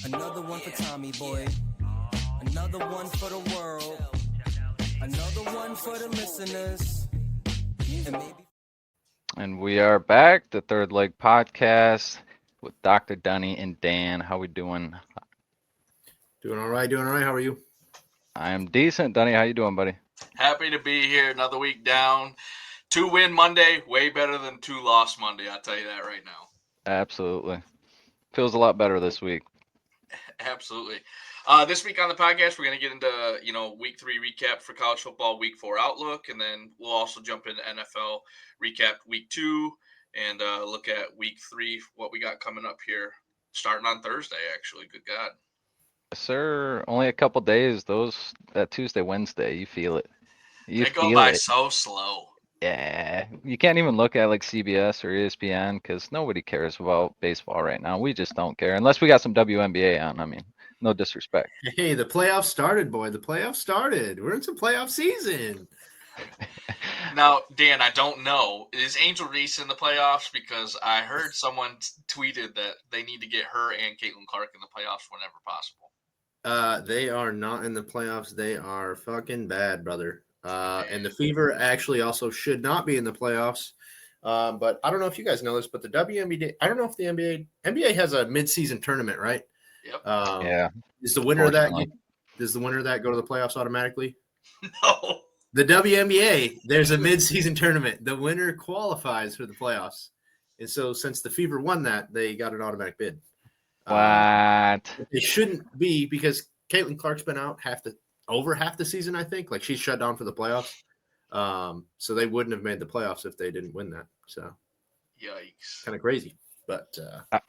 Another one for Tommy Boy. Another one for the world. Another one for the listeners. And we are back, the Third Leg Podcast with Dr. Dunny and Dan. How we doing? Doing all right. How are you? I am decent. Dunny, how you doing, buddy? Happy to be here. Another week down. 2-win Monday, way better than 2-loss Monday. I'll tell you that right now. Absolutely. Feels a lot better this week. Absolutely. This week on the podcast, we're going to get into, week 3 recap for college football, week 4 outlook, and then we'll also jump into NFL recap week 2 and look at week 3, what we got coming up here, starting on Thursday, actually. Good God. Yes, sir. Only a couple days. That Tuesday, Wednesday, you feel it. They go by so slow. Yeah. You can't even look at like CBS or ESPN because nobody cares about baseball right now. We just don't care unless we got some WNBA on. I mean, no disrespect. Hey, the playoffs started, boy. The playoffs started. We're in some playoff season. Now, Dan, I don't know. Is Angel Reese in the playoffs? Because I heard someone tweeted that they need to get her and Caitlin Clark in the playoffs whenever possible. They are not in the playoffs. They are fucking bad, brother. And the Fever actually also should not be in the playoffs. But I don't know if you guys know this, but the WNBA, I don't know if the NBA has a midseason tournament, right? Yep. Yeah. Does the winner of that go to the playoffs automatically? No. The WNBA, there's a midseason tournament. The winner qualifies for the playoffs. And so since the Fever won that, they got an automatic bid. What? It shouldn't be because Caitlin Clark's been out over half the season, I think. Like she's shut down for the playoffs. So they wouldn't have made the playoffs if they didn't win that. So Yikes. kind of crazy. But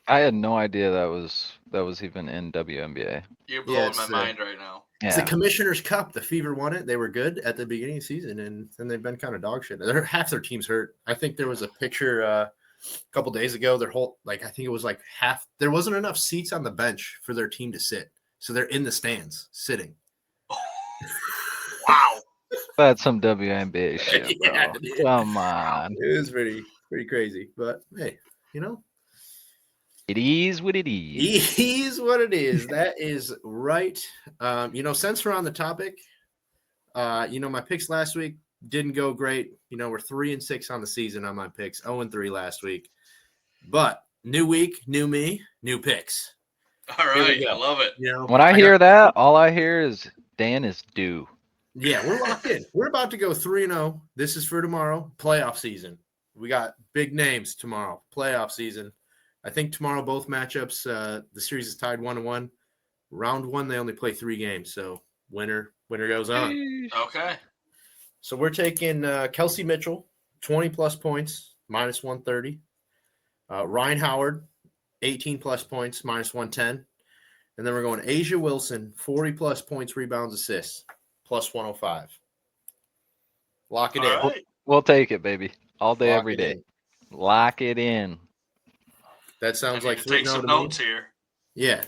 I had no idea that was even in WNBA. You're blowing my mind right now. It's the Commissioner's Cup. The Fever won it. They were good at the beginning of the season, and then they've been kind of dog shit. Half their team's hurt. I think there was a picture a couple days ago. Their whole I think it was like half. There wasn't enough seats on the bench for their team to sit, so they're in the stands sitting. Wow, That's some WNBA shit, bro. Yeah, Come on. It was pretty crazy, but hey, It is what it is. It is what it is. That is right. Since we're on the topic, my picks last week didn't go great. We're 3-6 on the season on my picks, 0-3 last week. But new week, new me, new picks. All right, I love it. When I hear that, all I hear is Dan is due. Yeah, we're locked in. We're about to go 3-0. This is for tomorrow, playoff season. We got big names tomorrow, playoff season. I think tomorrow both matchups, the series is tied 1-1. Round 1, they only play 3 games, so winner goes on. Okay. So we're taking Kelsey Mitchell, 20-plus points, minus 130. Ryan Howard, 18-plus points, minus 110. And then we're going Asia Wilson, 40-plus points, rebounds, assists, plus 105. Lock it in. Right. We'll take it, baby. All day, Lock every it day. in. Lock it in. That sounds like 3-0 take some to notes me. here. Yeah.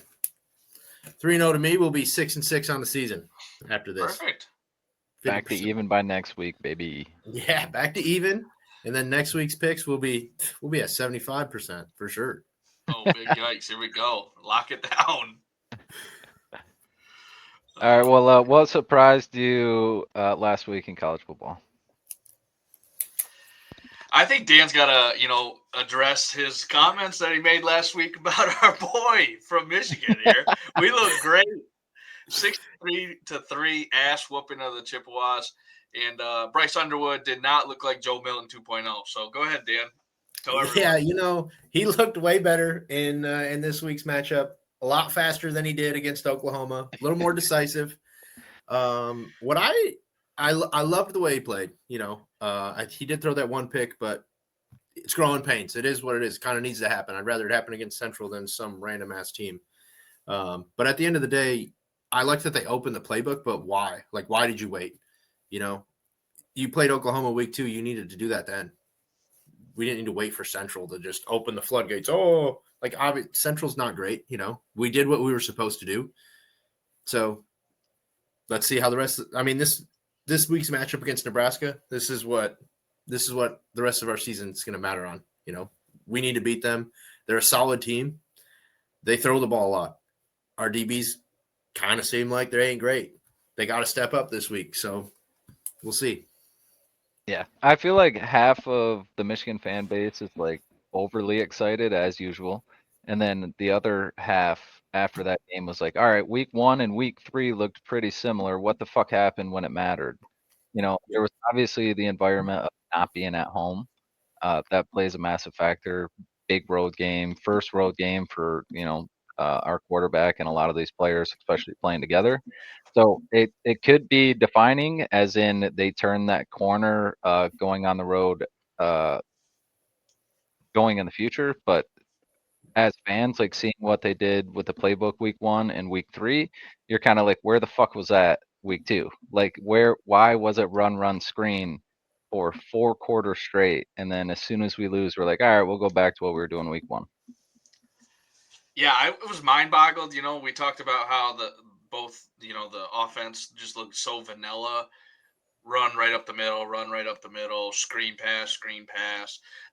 3-0 to me. Will be 6-6 on the season after this. Perfect. 50%. Back to even by next week, baby. Yeah, back to even. And then next week's picks will be at 75% for sure. Oh, big yikes. Here we go. Lock it down. All right. Well, what surprised you last week in college football? I think Dan's got to, address his comments that he made last week about our boy from Michigan here. We look great. 63-3 ass whooping of the Chippewas. And Bryce Underwood did not look like Joe Milton 2.0. So go ahead, Dan. Tell everyone. Yeah, he looked way better in this week's matchup. A lot faster than he did against Oklahoma. A little more decisive. What I loved the way he played. He did throw that one pick, but it's growing pains. It is what it is. Kind of needs to happen. I'd rather it happen against Central than some random ass team. But at the end of the day, I like that they opened the playbook. But why? Like, why did you wait? You played Oklahoma week 2. You needed to do that then. We didn't need to wait for Central to just open the floodgates. Oh, Central's not great. We did what we were supposed to do. So let's see how the rest. This week's matchup against Nebraska. This is what the rest of our season is going to matter on. We need to beat them. They're a solid team. They throw the ball a lot. our DBs kind of seem like they ain't great. They got to step up this week, so we'll see. Yeah, I feel like half of the Michigan fan base is like overly excited as usual, and then the other half after that game was like, all right, week 1 and week 3 looked pretty similar. What the fuck happened when it mattered? There was obviously the environment of not being at home. That plays a massive factor. Big road game, first road game for our quarterback and a lot of these players, especially playing together. So it could be defining, as in they turn that corner going on the road, uh, going in the future. But as fans, like seeing what they did with the playbook week 1 and week 3, you're kind of like, where the fuck was that week 2? Like why was it run screen for 4 quarters straight? And then as soon as we lose, we're like, all right, we'll go back to what we were doing week 1. Yeah, it was mind boggled. We talked about how the offense just looked so vanilla. Run right up the middle, screen pass,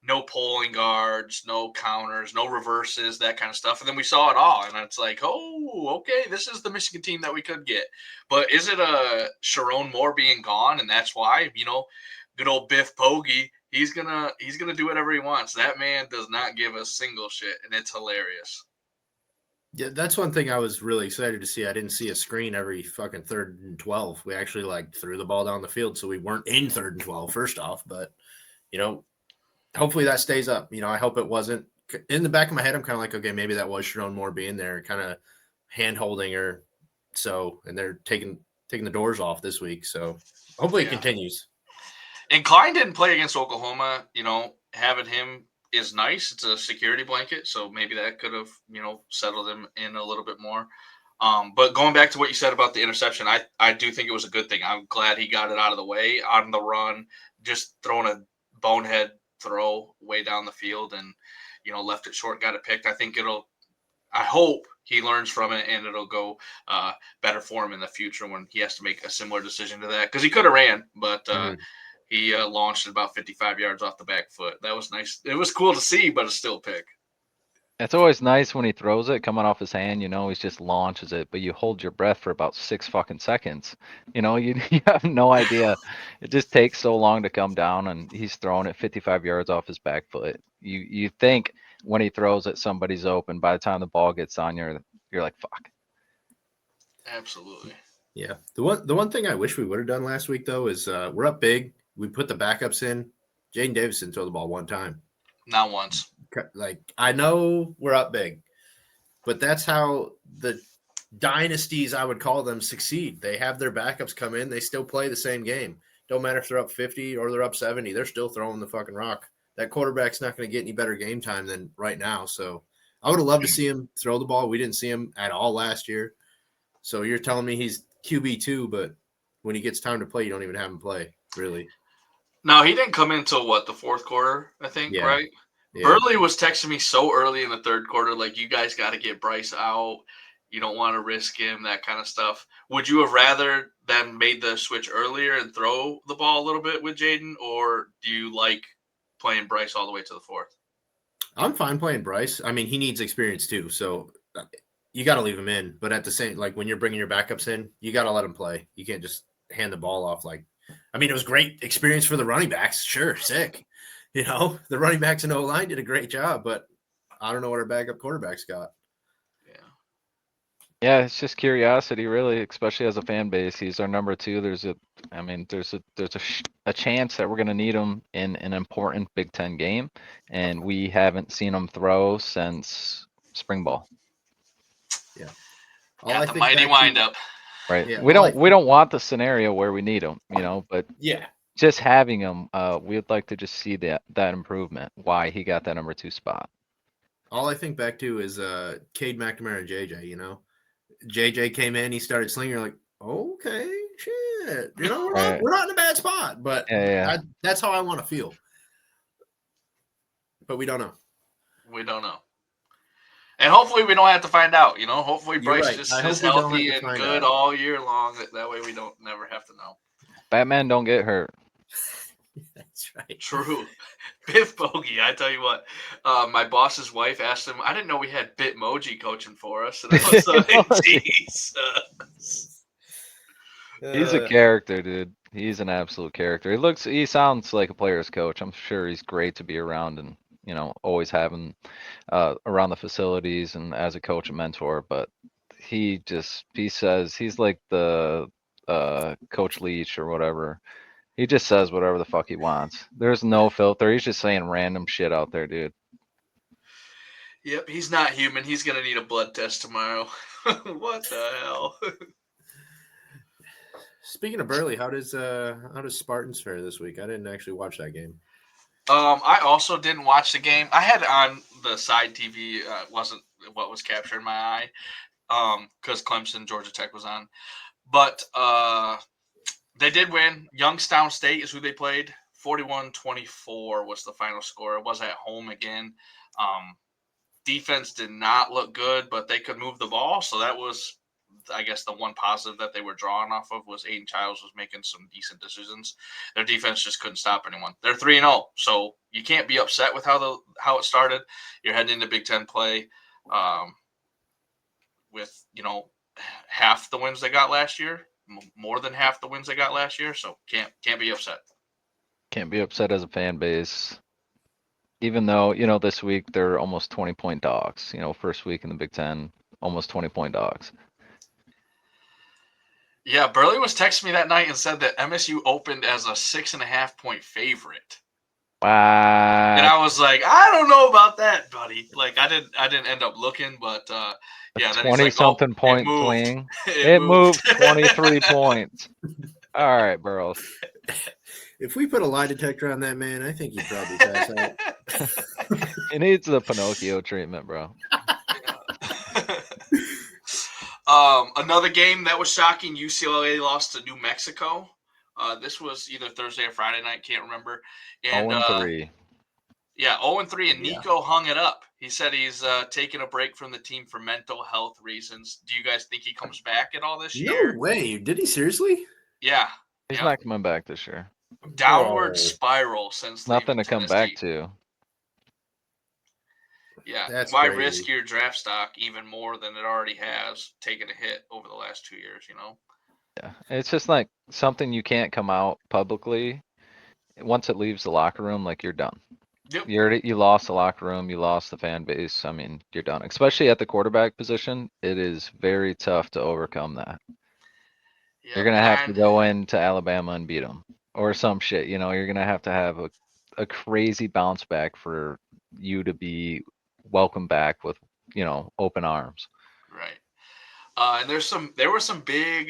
no pulling guards, no counters, no reverses, that kind of stuff. And then we saw it all, and it's like, oh, okay, this is the Michigan team that we could get. But is it Sharon Moore being gone, and that's why, good old Biff Poggi, he's gonna do whatever he wants. That man does not give a single shit, and it's hilarious. Yeah, that's one thing I was really excited to see. I didn't see a screen every fucking 3rd and 12. We actually threw the ball down the field, so we weren't in 3rd and 12 first off. But hopefully that stays up. I hope it wasn't. In the back of my head, I'm kind of like, okay, maybe that was Sharon Moore being there, kind of hand holding her. So, and they're taking the doors off this week. So hopefully it continues. And Klein didn't play against Oklahoma. Having him is nice. It's a security blanket, so maybe that could have settled him in a little bit more. But going back to what you said about the interception, I do think it was a good thing. I'm glad he got it out of the way on the run, just throwing a bonehead throw way down the field and left it short, got it picked. I hope he learns from it and it'll go better for him in the future when he has to make a similar decision to that, because he could have ran, but he launched about 55 yards off the back foot. That was nice. It was cool to see, but it's still a pick. It's always nice when he throws it coming off his hand, he just launches it, but you hold your breath for about 6 fucking seconds. You have no idea. It just takes so long to come down, and he's throwing it 55 yards off his back foot. You think when he throws it, somebody's open. By the time the ball gets on you, you're like, fuck. Absolutely. Yeah. The one thing I wish we would have done last week, though, is we're up big. We put the backups in. Jaden Davison threw the ball one time. Not once. I know we're up big, but that's how the dynasties, I would call them, succeed. They have their backups come in. They still play the same game. Don't matter if they're up 50 or they're up 70. They're still throwing the fucking rock. That quarterback's not going to get any better game time than right now. So I would have loved to see him throw the ball. We didn't see him at all last year. So you're telling me he's QB2, but when he gets time to play, you don't even have him play, really. No, he didn't come in until the 4th quarter, I think, right? Yeah. Burley was texting me so early in the 3rd quarter, like, you guys got to get Bryce out. You don't want to risk him, that kind of stuff. Would you have rather them made the switch earlier and throw the ball a little bit with Jaden, or do you like playing Bryce all the way to the 4th? I'm fine playing Bryce. I mean, he needs experience too, so you got to leave him in. But at the same, when you're bringing your backups in, you got to let him play. You can't just hand the ball off. It was great experience for the running backs. Sure, sick. The running backs and O-line did a great job, but I don't know what our backup quarterbacks got. Yeah, it's just curiosity, really, especially as a fan base. He's our number 2. There's a chance that we're going to need him in an important Big Ten game, and we haven't seen him throw since spring ball. Yeah, got the mighty windup. Right. Yeah, we don't want the scenario where we need him, but yeah, just having him, we'd like to just see that improvement. Why he got that number 2 spot. All I think back to is Cade McNamara and JJ. JJ came in, he started slinging. You're like, okay, shit. We're not in a bad spot, but that's how I want to feel. But we don't know. We don't know. And hopefully we don't have to find out. Hopefully Bryce just is healthy and good all year long. That way we don't never have to know. Batman don't get hurt. That's right. True. Biff Bogey, I tell you what, my boss's wife asked him, I didn't know we had Bitmoji coaching for us. And I was like, Jesus. He's a character, dude. He's an absolute character. He sounds like a player's coach. I'm sure he's great to be around and, always having around the facilities and as a coach and mentor. But he says he's like the Coach Leach or whatever. He just says whatever the fuck he wants. There's no filter. He's just saying random shit out there, dude. Yep, he's not human. He's going to need a blood test tomorrow. What the hell? Speaking of Burley, how does Spartans fare this week? I didn't actually watch that game. I also didn't watch the game. I had it on the side TV. Wasn't what was capturing my eye. Because Clemson, Georgia Tech was on. But they did win. Youngstown State is who they played. 41-24 was the final score. It was at home again. Defense did not look good, but they could move the ball. So that was, I guess, the one positive that they were drawing off of was Aiden Childs was making some decent decisions. Their defense just couldn't stop anyone. They're 3-0, so you can't be upset with how it started. You're heading into Big Ten play with, half the wins they got last year, more than half the wins they got last year. So can't be upset. Can't be upset as a fan base. Even though, this week they're almost 20-point dogs. First week in the Big Ten, almost 20-point dogs. Yeah, Burley was texting me that night and said that MSU opened as a 6.5-point favorite. Wow. And I was like, I don't know about that, buddy. Like, I didn't end up looking, but yeah. 20-something point swing. It moved 23 points. All right, Burrows. If we put a lie detector on that man, I think he'd probably pass out. He needs the Pinocchio treatment, bro. Another game that was shocking, UCLA lost to New Mexico. This was either Thursday or Friday night, can't remember. And 0-3. Yeah, 0-3, and Nico hung it up. He said he's taking a break from the team for mental health reasons. Do you guys think he comes back at all this year? No way. Did he seriously? Yeah. He's not coming back this year. Downward spiral since nothing to Tennessee. come back to. Yeah, that's why crazy. risk your draft stock even more than it already has, taking a hit over the last 2 years, Yeah, it's just like something you can't come out publicly. Once it leaves the locker room, like you're done. Yep. You lost the locker room, you lost the fan base. I mean, you're done. Especially at the quarterback position, it is very tough to overcome that. Yeah, you're gonna have to go into Alabama and beat them, or some shit. You're gonna have to have a crazy bounce back for you to be welcomed back with open arms. Right. And there were some big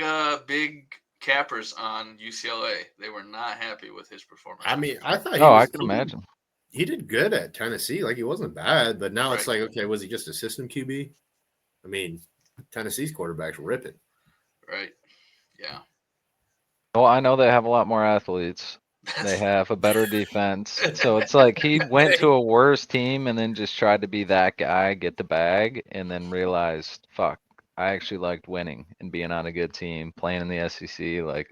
cappers on UCLA. They were not happy with his performance. I mean, I thought I can imagine. He did good at Tennessee. Like, he wasn't bad, but now it's like, okay, was he just a system QB? I mean, Tennessee's quarterback's ripping. Right. Yeah. Well, I know they have a lot more athletes. They have a better defense. So it's like he went to a worse team and then just tried to be that guy, get the bag, and then realized, fuck, I actually liked winning and being on a good team, playing in the SEC. Like,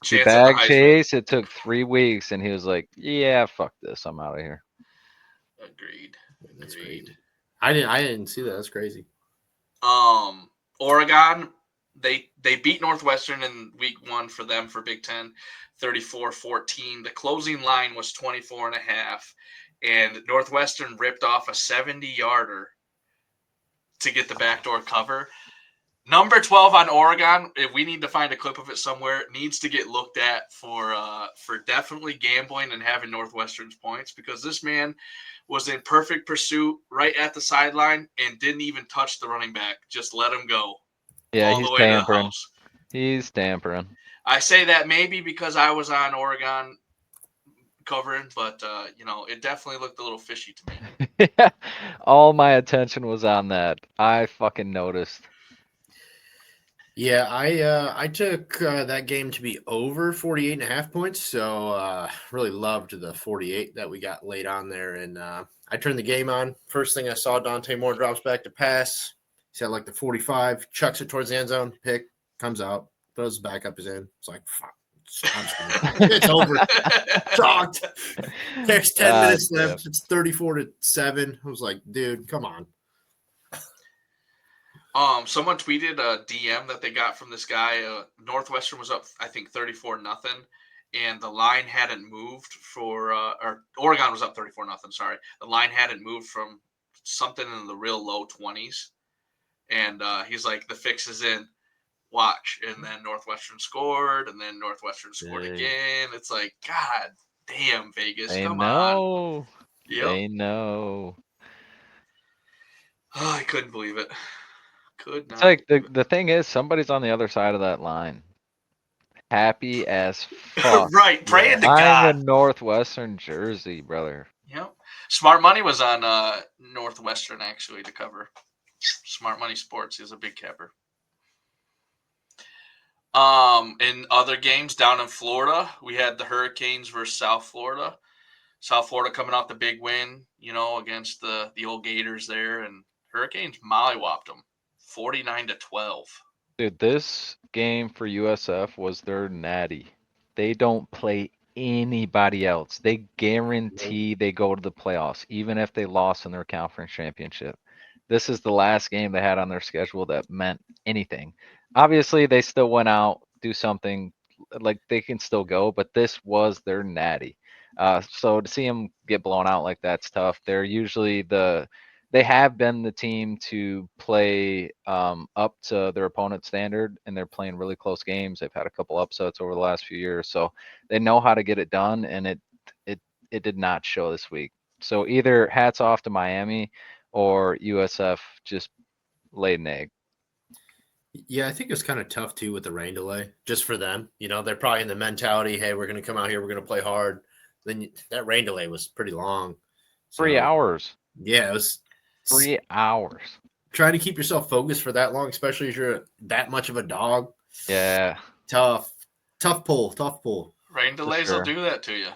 the bag chase, it took 3 weeks, and he was like, yeah, fuck this. I'm out of here. Agreed. That's crazy. I didn't see that. That's crazy. Oregon, they beat Northwestern in week 1 for them for Big Ten, 34-14. The closing line was 24.5, and Northwestern ripped off a 70-yarder to get the backdoor cover. Number 12 on Oregon, if we need to find a clip of it somewhere, needs to get looked at for definitely gambling and having Northwestern's points, because this man was in perfect pursuit right at the sideline and didn't even touch the running back. Just let him go. Yeah, he's tampering. He's tampering. I say that maybe because I was on Oregon covering, but it definitely looked a little fishy to me. Yeah, all my attention was on that. I fucking noticed. Yeah, I took that game to be over 48.5 points, so really loved the 48 that we got late on there, and I turned the game on. First thing I saw, Dante Moore drops back to pass. He's at like the 45, chucks it towards the end zone, pick, comes out, throws it back up his end. It's like, fuck, It's over. Chalked. There's 10 minutes damn. left. It's 34-7. I was like, dude, come on. Someone tweeted a DM that they got from this guy. Northwestern was up, I think, 34-0, and the line hadn't moved or Oregon was up 34-0. Sorry, the line hadn't moved from something in the real low 20s, and he's like, the fix is in. Watch, and then Northwestern scored, and then Northwestern scored again. It's like, God damn, Vegas, They come on. know. Yep. They know. Oh, I couldn't believe it. Could not. It's like the thing is, somebody's on the other side of that line. Happy as fuck. Right, praying to I'm a God. Northwestern jersey, brother. Yep. Smart Money was on Northwestern actually to cover. Smart Money Sports is a big capper. In other games down in Florida, we had the Hurricanes versus South Florida. South Florida coming off the big win, against the old Gators there, and Hurricanes mollywopped them 49-12. Dude, this game for USF was their natty. They don't play anybody else. They guarantee they go to the playoffs, even if they lost in their conference championship. This is the last game they had on their schedule that meant anything. Obviously, they still went out, do something, like they can still go, but this was their natty. So to see them get blown out like that's tough. They're usually they have been the team to play up to their opponent's standard, and they're playing really close games. They've had a couple upsets over the last few years, so they know how to get it done, and it did not show this week. So either hats off to Miami or USF just laid an egg. Yeah, I think it's kind of tough too with the rain delay, just for them. They're probably in the mentality, hey, we're going to come out here, we're going to play hard. Then that rain delay was pretty long. 3 hours. Yeah, it was 3 hours. Trying to keep yourself focused for that long, especially if you're that much of a dog. Yeah. Tough pull. Rain delays sure. will do that to you.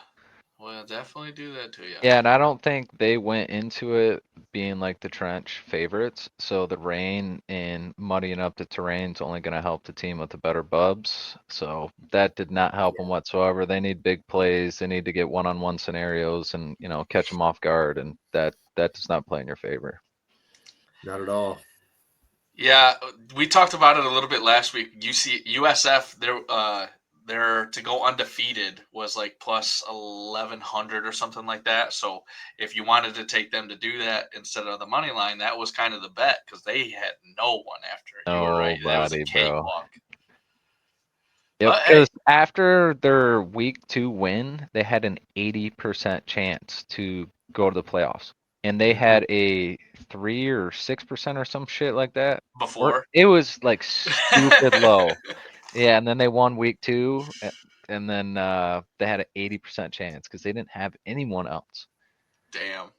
Will definitely do that to you. Yeah, and I don't think they went into it being like the trench favorites. So the rain and muddying up the terrain's only going to help the team with the better bubs. So that did not help them whatsoever. They need big plays. They need to get one-on-one scenarios and catch them off guard, and that does not play in your favor. Not at all. Yeah, we talked about it a little bit last week. USF, their to go undefeated was like plus 1,100 or something like that. So if you wanted to take them to do that instead of the money line, that was kind of the bet because they had no one after. You were right. That was a cakewalk. Yep, because after their week 2 win, they had an 80% chance to go to the playoffs. And they had a 3 or 6% or some shit like that. Before? It was like stupid low. Yeah, and then they won week 2, and then they had an 80% chance because they didn't have anyone else. Damn.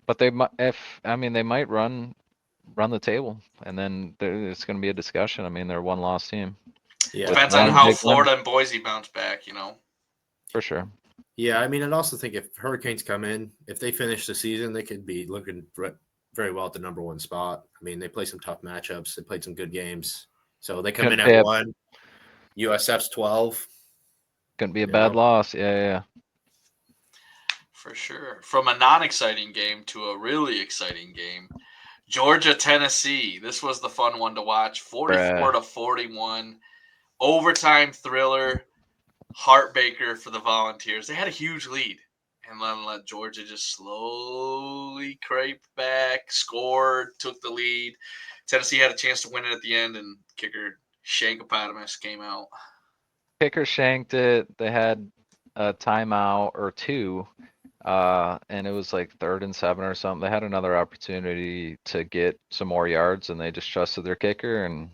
But they might run the table, and then it's going to be a discussion. I mean, they're a one-loss team. Yeah, depends on how Florida and Boise bounce back. For sure. Yeah, I mean, I'd also think if Hurricanes come in, if they finish the season, they could be looking very well at the number 1 spot. I mean, they play some tough matchups. They played some good games. So they come in at 1. USF's 12. Couldn't be a bad loss. Yeah. For sure. From a non-exciting game to a really exciting game, Georgia, Tennessee. This was the fun one to watch. 44-41. Overtime thriller. Heartbreaker for the Volunteers. They had a huge lead. And then let Georgia just slowly creep back, scored, took the lead. Tennessee had a chance to win it at the end, and kicker Shankopotamus came out. Kicker shanked it. They had a timeout or 2, and it was like 3rd and 7 or something. They had another opportunity to get some more yards, and they just trusted their kicker, and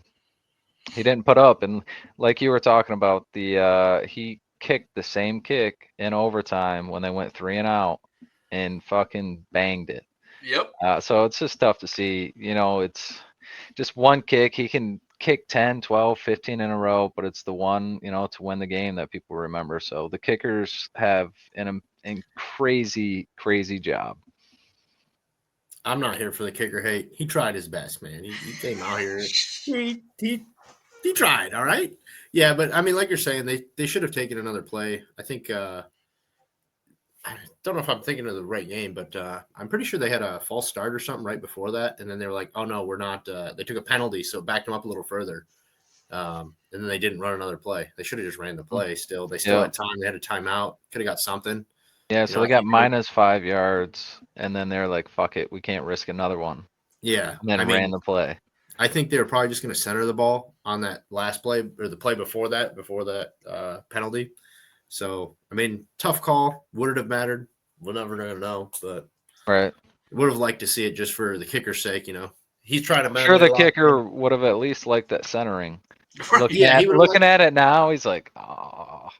he didn't put up. And like you were talking about, he kicked the same kick in overtime when they went 3 and out and fucking banged it. Yep. So it's just tough to see. It's just one kick. He can kick 10, 12, 15 in a row, but it's the one, to win the game that people remember. So the kickers have an crazy, crazy job. I'm not here for the kicker hate. He tried his best, man. He came out here. He He tried, all right. Yeah, but I mean, like you're saying, they should have taken another play. I think I don't know if I'm thinking of the right game, but I'm pretty sure they had a false start or something right before that, and then they were like, "Oh no, we're not." They took a penalty, so it backed them up a little further, and then they didn't run another play. They should have just ran the play. Still, they still Yeah. had time. They had a timeout. Could have got something. Yeah, You so know, they I got think they were- -5 yards, and then they're like, "Fuck it, we can't risk another one," yeah, and then I ran mean, the play. I think they were probably just going to center the ball on that last play or the play before that penalty. So, I mean, tough call. Would it have mattered? We're never going to know, but Right. would have liked to see it just for the kicker's sake. He's trying to I'm sure the motivate a lot. kicker would have at least liked that centering. Looking Yeah, he would have looking liked. at it now, he's like, "Oh,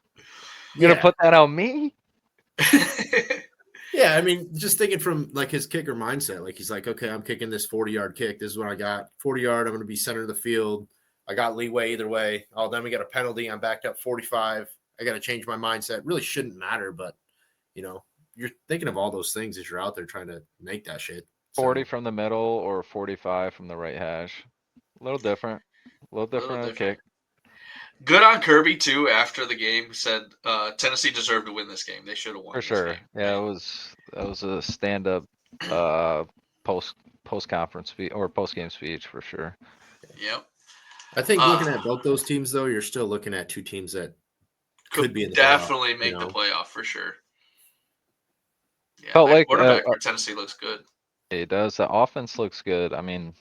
you gonna Yeah, put that on me?" yeah. I mean, just thinking from like his kicker mindset, like he's like, okay, I'm kicking this 40-yard kick. This is what I got. 40-yard. I'm going to be center of the field. I got leeway either way. Oh, then we got a penalty. I'm backed up 45. I got to change my mindset. Really shouldn't matter, but you're thinking of all those things as you're out there trying to make that shit. 40 So, from the middle or 45 from the right hash. A little different. A little different on the kick. Good on Kirby too. After the game, said Tennessee deserved to win this game. They should have won For this sure. game. Yeah, right? that was a stand-up post conference speech or post game speech for sure. Yep. I think looking at both those teams, though, you're still looking at two teams that could be in the definitely playoff, make the playoff for sure. Yeah, Felt that like quarterback for Tennessee looks good. it does. The offense looks good. I mean,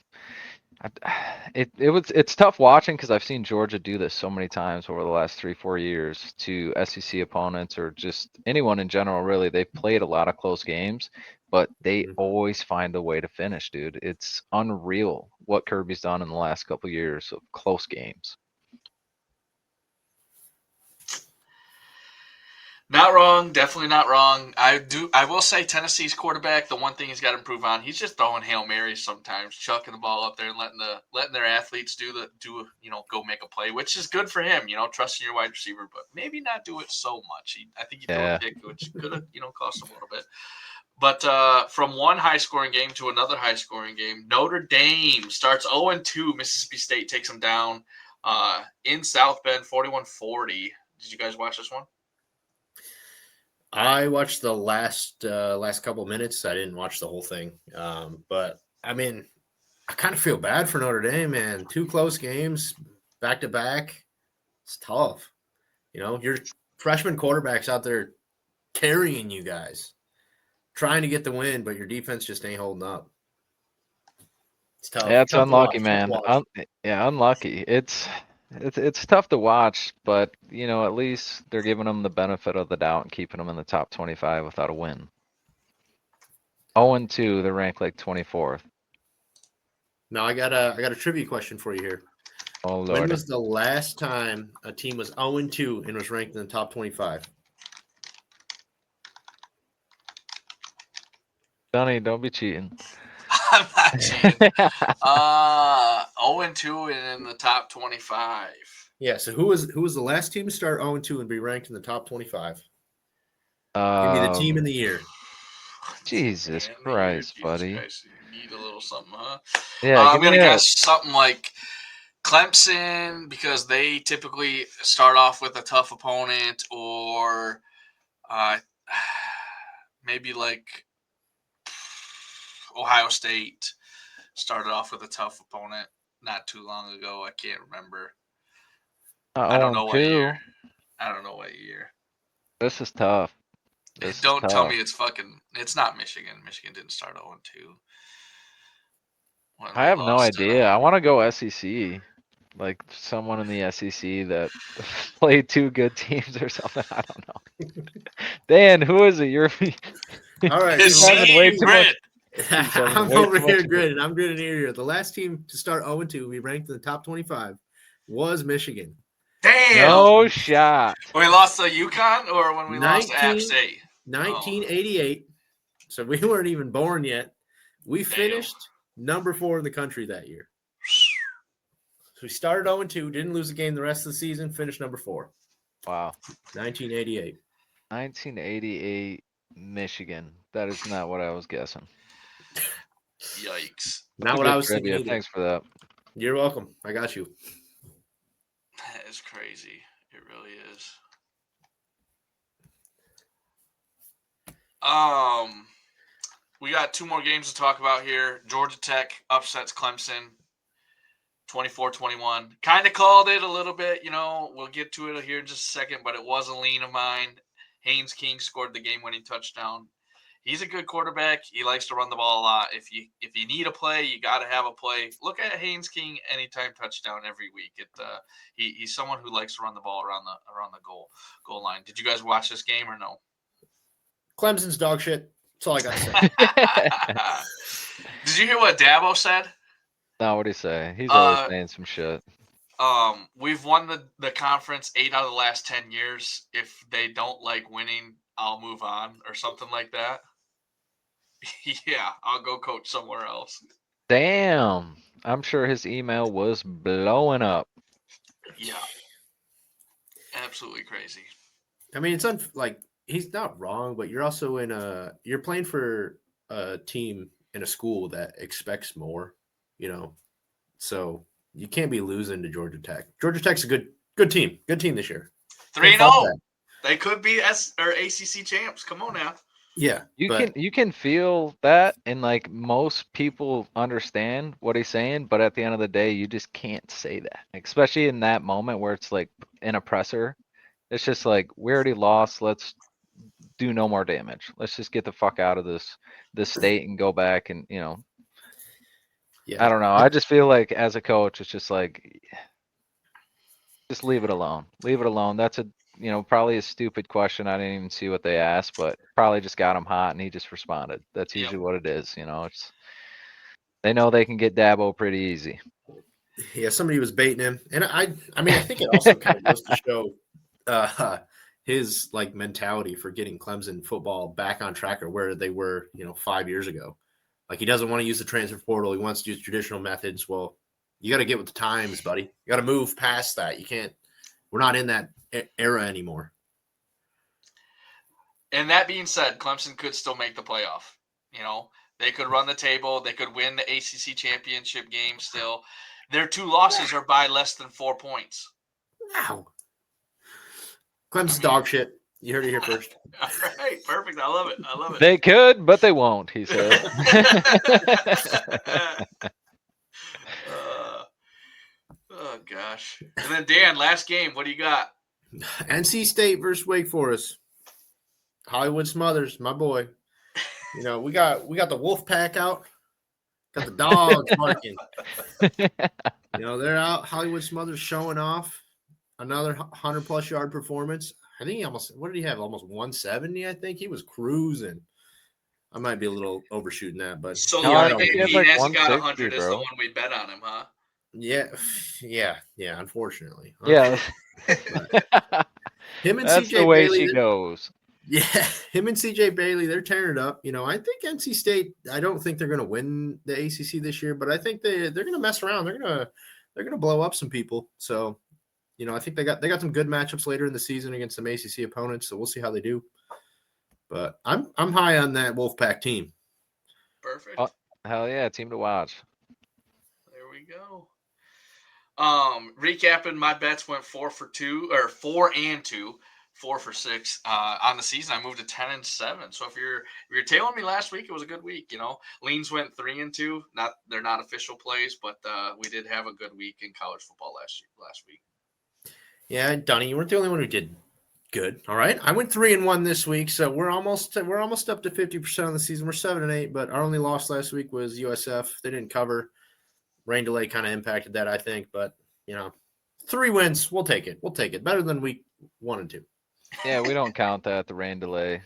it's tough watching because I've seen Georgia do this so many times over the last 3-4 years to SEC opponents or just anyone in general. Really, they've played a lot of close games, but they Mhm. always find a way to finish, dude. It's unreal what Kirby's done in the last couple years of close games. Not wrong, definitely not wrong. I will say Tennessee's quarterback, the one thing he's got to improve on, he's just throwing Hail Marys sometimes, chucking the ball up there and letting their athletes go make a play, which is good for him, trusting your wide receiver, but maybe not do it so much. I think he threw a pick, which could have, cost him a little bit. But from one high scoring game to another high scoring game, Notre Dame starts 0-2. Mississippi State takes them down in South Bend, 41-40. Did you guys watch this one? I watched the last couple minutes. I didn't watch the whole thing, but I mean, I kind of feel bad for Notre Dame, man. 2 close games back to back. It's tough. Your freshman quarterbacks out there carrying you guys, trying to get the win, but your defense just ain't holding up. It's tough. Yeah, it's Tough to unlucky, watch. man. Yeah, unlucky. It's tough to watch, but at least they're giving them the benefit of the doubt and keeping them in the top 25 without a win. 0-2, they're ranked like 24th. Now I got a trivia question for you here. Oh When Lord. was the last time a team was 0-2 and was ranked in the top 25? Dunny, don't be cheating. I'm not cheating. 0-2 and in the top 25. Yeah, so who was the last team to start 0-2 and be ranked in the top 25? Give me the team in the year. Jesus Christ, buddy. Christ, you need a little something, huh? Yeah, I'm going to guess something like Clemson because they typically start off with a tough opponent, or maybe like Ohio State started off with a tough opponent not too long ago. I can't remember. I don't know what year. This is tough. Don't tell me it's not Michigan. Michigan didn't start 0-2. I have no idea. I want to go SEC. Like someone in the SEC that played 2 good teams or something. I don't know. Dan, who is it? You're all right. Having way too much. I'm over here gritting. I'm gritting here. The last team to start 0-2, we ranked in the top 25, was Michigan. Damn. No shot. When we lost to UConn or when we lost to App State? 1988. So we weren't even born yet. We finished number 4 in the country that year. So we started 0-2, didn't lose a game the rest of the season, finished number 4. Wow. 1988. 1988 Michigan. That is not what I was guessing. Yikes. Not what I was thinking either. Thanks for that. You're welcome. I got you. That is crazy. It really is. We got 2 more games to talk about here. Georgia Tech upsets Clemson 24-21. Kind of called it a little bit, we'll get to it here in just a second, but it was a lean of mine. Haynes King scored the game-winning touchdown. He's a good quarterback. He likes to run the ball a lot. If you need a play, you got to have a play. Look at Haynes King anytime touchdown every week. He's someone who likes to run the ball around the goal line. Did you guys watch this game or no? Clemson's dog shit. That's all I got to say. Did you hear what Dabo said? No, what'd he say? He's always saying some shit. We've won the conference 8 out of the last 10 years. If they don't like winning, I'll move on or something like that. Yeah, I'll go coach somewhere else. Damn. I'm sure his email was blowing up. Yeah. Absolutely crazy. I mean, it's he's not wrong, but you're also you're playing for a team in a school that expects more, so you can't be losing to Georgia Tech. Georgia Tech's a good team this year. 3-0. They could be ACC champs. Come on now. Yeah, you can feel that, and like most people understand what he's saying, but at the end of the day, you just can't say that, especially in that moment where it's like an oppressor. It's just like, we already lost. Let's do no more damage. Let's just get the fuck out of this state and go back and yeah. I don't know. I just feel like as a coach, it's just like, just leave it alone. Leave it alone. That's probably a stupid question. I didn't even see what they asked, but probably just got him hot and he just responded. That's usually what it is. It's, they know they can get Dabo pretty easy. Yeah, somebody was baiting him. And I mean, I think it also kind of goes to show his like mentality for getting Clemson football back on track or where they were, 5 years ago. Like, he doesn't want to use the transfer portal. He wants to use traditional methods. Well, you got to get with the times, buddy. You got to move past that. You can't. We're not in that era anymore. And that being said, Clemson could still make the playoff. They could run the table. They could win the ACC championship game still. Their 2 losses are by less than 4 points. Wow. Clemson's dog shit. You heard it here first. All right, perfect. I love it. They could, but they won't, he said. Oh, gosh. And then, Dan, last game. What do you got? NC State versus Wake Forest. Hollywood Smothers, my boy. We got the wolf pack out. Got the dogs barking. They're out. Hollywood Smothers showing off another 100+ yard performance. I think what did he have? Almost 170, I think. He was cruising. I might be a little overshooting that, but so no, the I one think he hasn't got 100 is the one we bet on him, huh? Yeah. Unfortunately. Yeah. Him and That's CJ the way Bailey, she goes. Yeah, him and CJ Bailey, they're tearing it up. I think NC State. I don't think they're going to win the ACC this year, but I think they're going to mess around. They're going to blow up some people. So, I think they got some good matchups later in the season against some ACC opponents. So we'll see how they do. But I'm high on that Wolfpack team. Perfect. Oh, hell yeah, team to watch. There we go. Recapping, my bets went 4 for 2 or 4 and 2. 4 for 6 on the season. I moved to 10-7. So if you're tailing me last week, it was a good week. Leans went 3 and 2. They're not official plays, but we did have a good week in college football last week. Yeah, Dunny, you weren't the only one who did good. All right, I went 3-1 this week, so we're almost up to 50% of the season. We're 7-8, but our only loss last week was USF. They didn't cover. Rain delay kind of impacted that, I think, but 3 wins, we'll take it. Better than week 1 and 2. Yeah, we don't count that, the rain delay.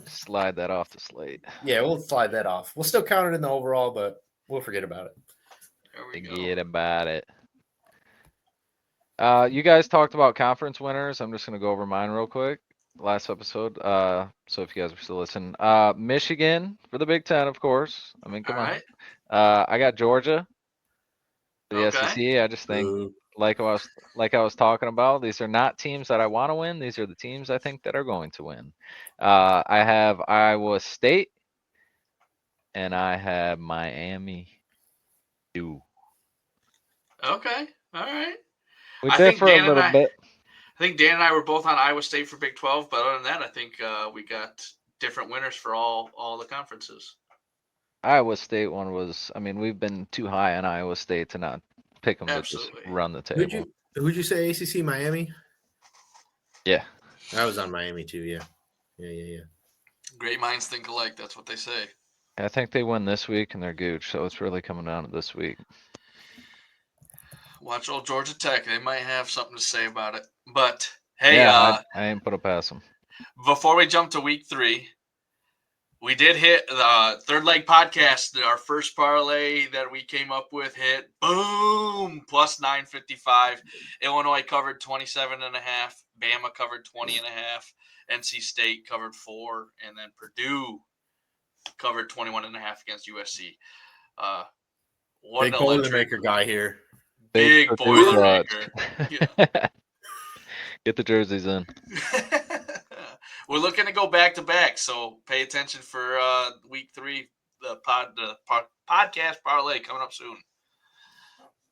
Slide that off the slate. Yeah, we'll slide that off. We'll still count it in the overall, but we'll forget about it. Forget about it. You guys talked about conference winners. I'm just going to go over mine real quick. Last episode. So if you guys are still listening. Michigan for the Big Ten, of course. I mean, come on. Right. I got Georgia for the Okay. SEC. I just think, like I was talking about, these are not teams that I want to win. These are the teams I think that are going to win. I have Iowa State, and I have Miami. Okay. All right. We I did think for a Dan and little I, bit. I think Dan and I were both on Iowa State for Big 12, but other than that, I think we got different winners for all the conferences. Iowa State one was, I mean, we've been too high on Iowa State to not pick them to Absolutely. just run the Who'd table. you say ACC Miami? Yeah. I was on Miami too. Yeah. Great minds think alike. That's what they say. I think they win this week and they're gooch, so it's really coming down to this week. Watch old Georgia Tech. They might have something to say about it. But hey, Yeah, I ain't put it past them. before we jump to week 3, we did hit the Third Leg podcast. Our first parlay that we came up with hit. Boom! Plus 955. Illinois covered 27.5. Bama covered 20.5. NC State covered 4. And then Purdue covered 21.5 against USC. What Big an Boilermaker guy here. Big Purdue Boilermaker. Yeah. Get the jerseys in. We're looking to go back to back, so pay attention for week 3, the podcast parlay coming up soon.